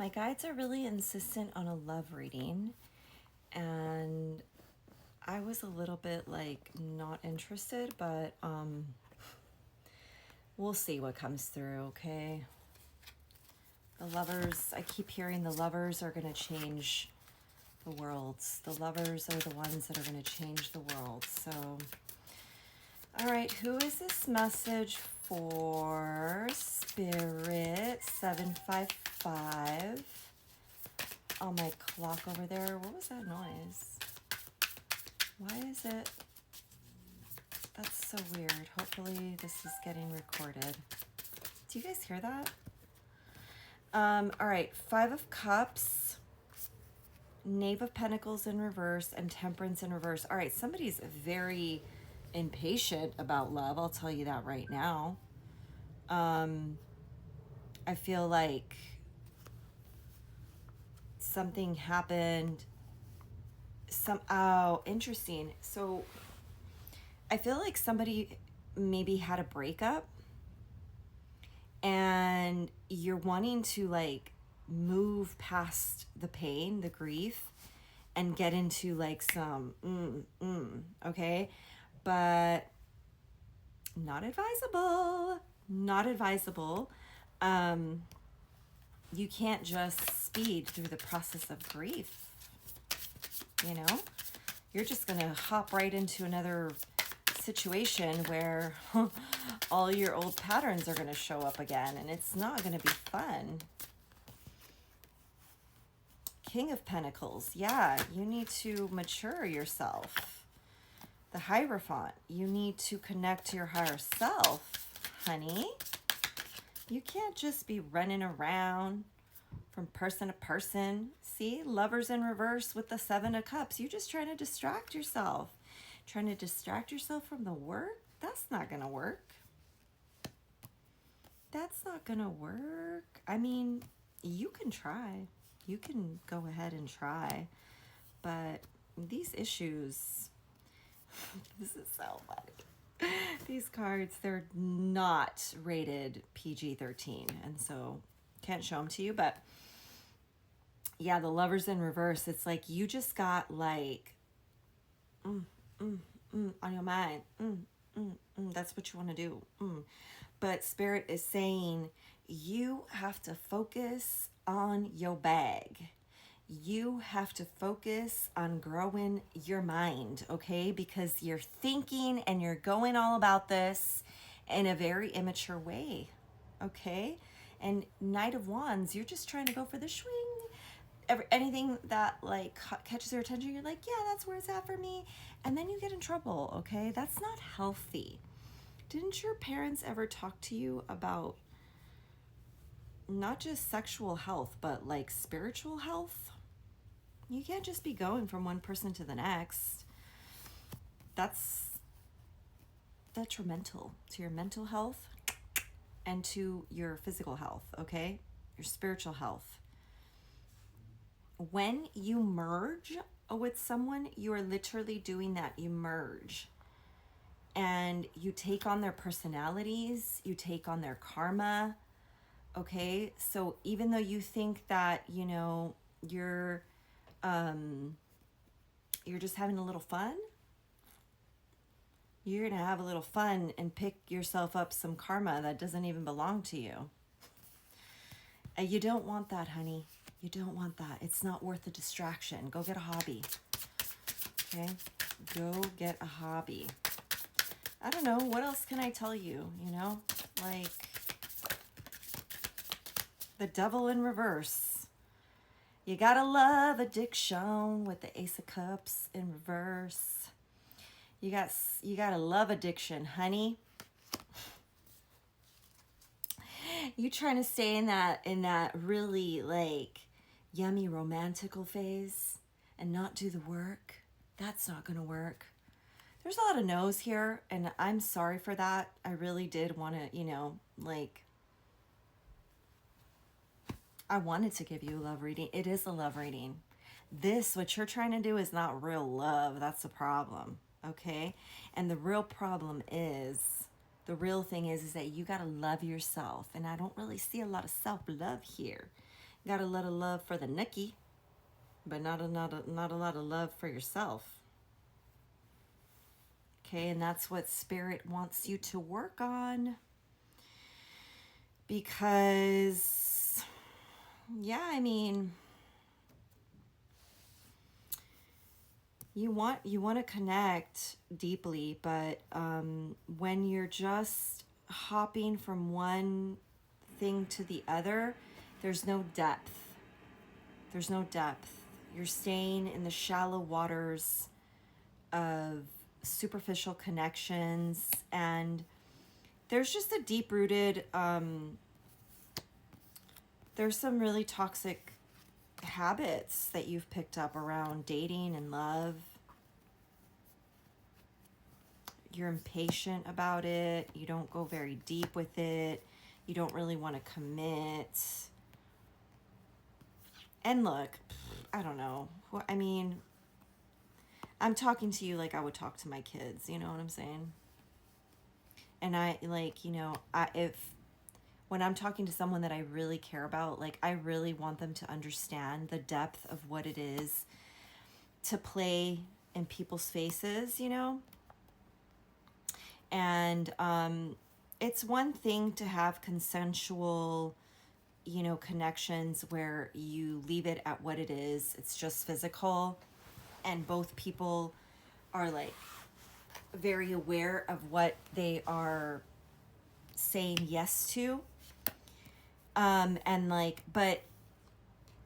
My guides are really insistent on a love reading, and I was a little bit like not interested, but we'll see what comes through, okay? The lovers, I keep hearing the lovers are going to change the worlds. The lovers are the ones that are going to change the world. So, all right, who is this message for? Spirit 755. Oh, my clock over there. What was that noise? Why is it? That's so weird. Hopefully this is getting recorded. Do you guys hear that? All right, 5 of Cups, Knave of Pentacles in reverse, and Temperance in reverse. All right, somebody's very impatient about love. I'll tell you that right now. I feel like something happened. Oh, interesting. So I feel like somebody maybe had a breakup and you're wanting to like move past the pain, the grief, and get into like some okay? But not advisable. Not advisable. You can't just speed through the process of grief. You know? You're just going to hop right into another situation where all your old patterns are going to show up again, and it's not going to be fun. King of Pentacles. Yeah, you need to mature yourself. The Hierophant. You need to connect to your higher self, honey. You can't just be running around from person to person. See, Lovers in reverse with the 7 of Cups. You're just trying to distract yourself. Trying to distract yourself from the work? That's not going to work. That's not going to work. I mean, you can try. You can go ahead and try. But these issues, this is so funny. These cards, they're not rated PG-13. And so can't show them to you. But yeah, the Lovers in reverse, it's like you just got like on your mind. That's what you want to do. But Spirit is saying you have to focus on your bag. You have to focus on growing your mind, okay? Because you're thinking and you're going all about this in a very immature way, okay? And Knight of Wands, you're just trying to go for the swing. Anything that like catches their attention, you're like, yeah, that's where it's at for me. And then you get in trouble, okay? That's not healthy. Didn't your parents ever talk to you about not just sexual health, but like spiritual health? You can't just be going from one person to the next. That's detrimental to your mental health and to your physical health, okay? Your spiritual health. When you merge with someone, you are literally doing that. You merge. And you take on their personalities, you take on their karma, okay? So even though you think that, you know, you're just having a little fun, you're going to have a little fun and pick yourself up some karma that doesn't even belong to you. And you don't want that, honey. You don't want that. It's not worth the distraction. Go get a hobby. Okay? Go get a hobby. I don't know. What else can I tell you? You know? Like the Devil in reverse. You gotta love addiction with the Ace of Cups in reverse. You gotta love addiction, honey. You trying to stay in that really like yummy romantical phase and not do the work? That's not gonna work. There's a lot of no's here, and I'm sorry for that. I really did want to, you know, like, I wanted to give you a love reading. It is a love reading. This, what you're trying to do, is not real love. That's the problem, okay? And the real problem is, the real thing is that you got to love yourself. And I don't really see a lot of self-love here. Got a lot of love for the nookie, but not a lot of love for yourself. Okay, and that's what Spirit wants you to work on. Because, yeah, I mean, you want to connect deeply, but when you're just hopping from one thing to the other, there's no depth. There's no depth. You're staying in the shallow waters of superficial connections, and there's just a deep-rooted, there's some really toxic habits that you've picked up around dating and love. You're impatient about it. You don't go very deep with it. You don't really want to commit. And look, I don't know. I mean, I'm talking to you like I would talk to my kids. You know what I'm saying? And I, like, you know, when I'm talking to someone that I really care about, like, I really want them to understand the depth of what it is to play in people's faces, you know? And it's one thing to have consensual, you know, connections where you leave it at what it is. It's just physical, and both people are, like, very aware of what they are saying yes to. And, like, but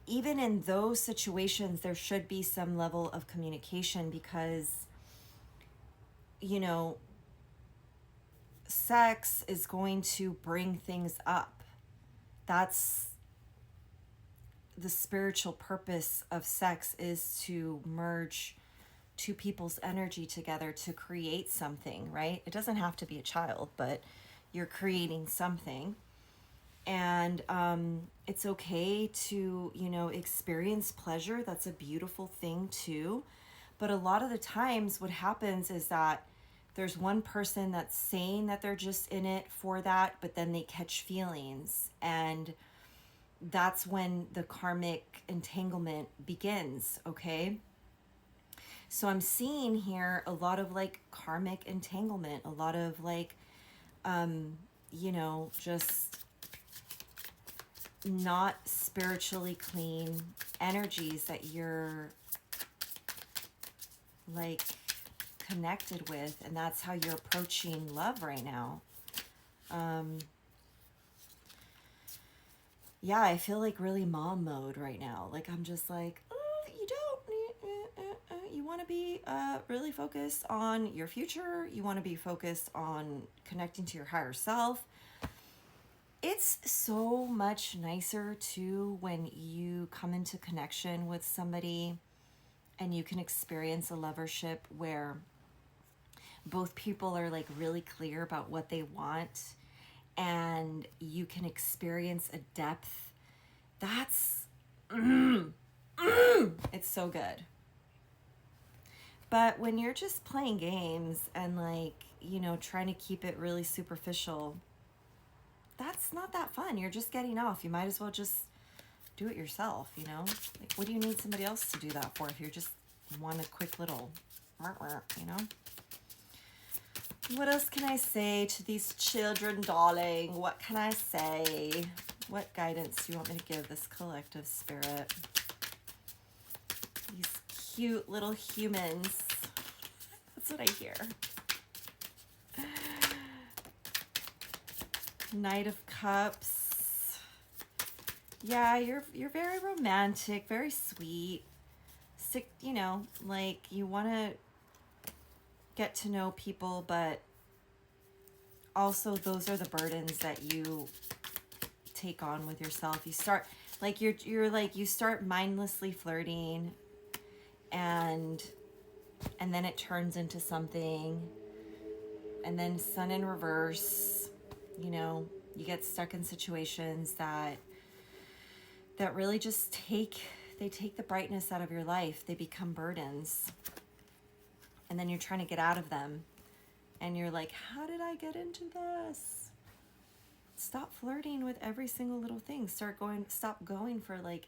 even in those situations, there should be some level of communication, because, you know, sex is going to bring things up. That's the spiritual purpose of sex, is to merge two people's energy together to create something, right? It doesn't have to be a child, but you're creating something. And it's okay to, you know, experience pleasure. That's a beautiful thing too. But a lot of the times what happens is that there's one person that's saying that they're just in it for that, but then they catch feelings. And that's when the karmic entanglement begins, okay? So I'm seeing here a lot of, like, karmic entanglement, a lot of, like, you know, just not spiritually clean energies that you're, like, connected with, and that's how you're approaching love right now. Yeah, I feel like really mom mode right now. Like, I'm just like, you don't, you want to be really focused on your future. You want to be focused on connecting to your higher self. It's so much nicer too when you come into connection with somebody and you can experience a lovership where both people are, like, really clear about what they want, and you can experience a depth that's it's so good. But when you're just playing games and, like, you know, trying to keep it really superficial, that's not that fun. You're just getting off. You might as well just do it yourself, you know? Like, what do you need somebody else to do that for if you just want a quick little, you know? What else can I say to these children, darling? What can I say? What guidance do you want me to give this collective spirit? These cute little humans. That's what I hear. Knight of Cups. Yeah, you're very romantic, very sweet. Sick, you know, like, you want to get to know people, but also those are the burdens that you take on with yourself. You start, like, you're like, you start mindlessly flirting, and then it turns into something, and then sun in reverse. You know, you get stuck in situations that really just take the brightness out of your life. They become burdens, and then you're trying to get out of them, and you're like, how did I get into this? stop flirting with every single little thing. Stop going for like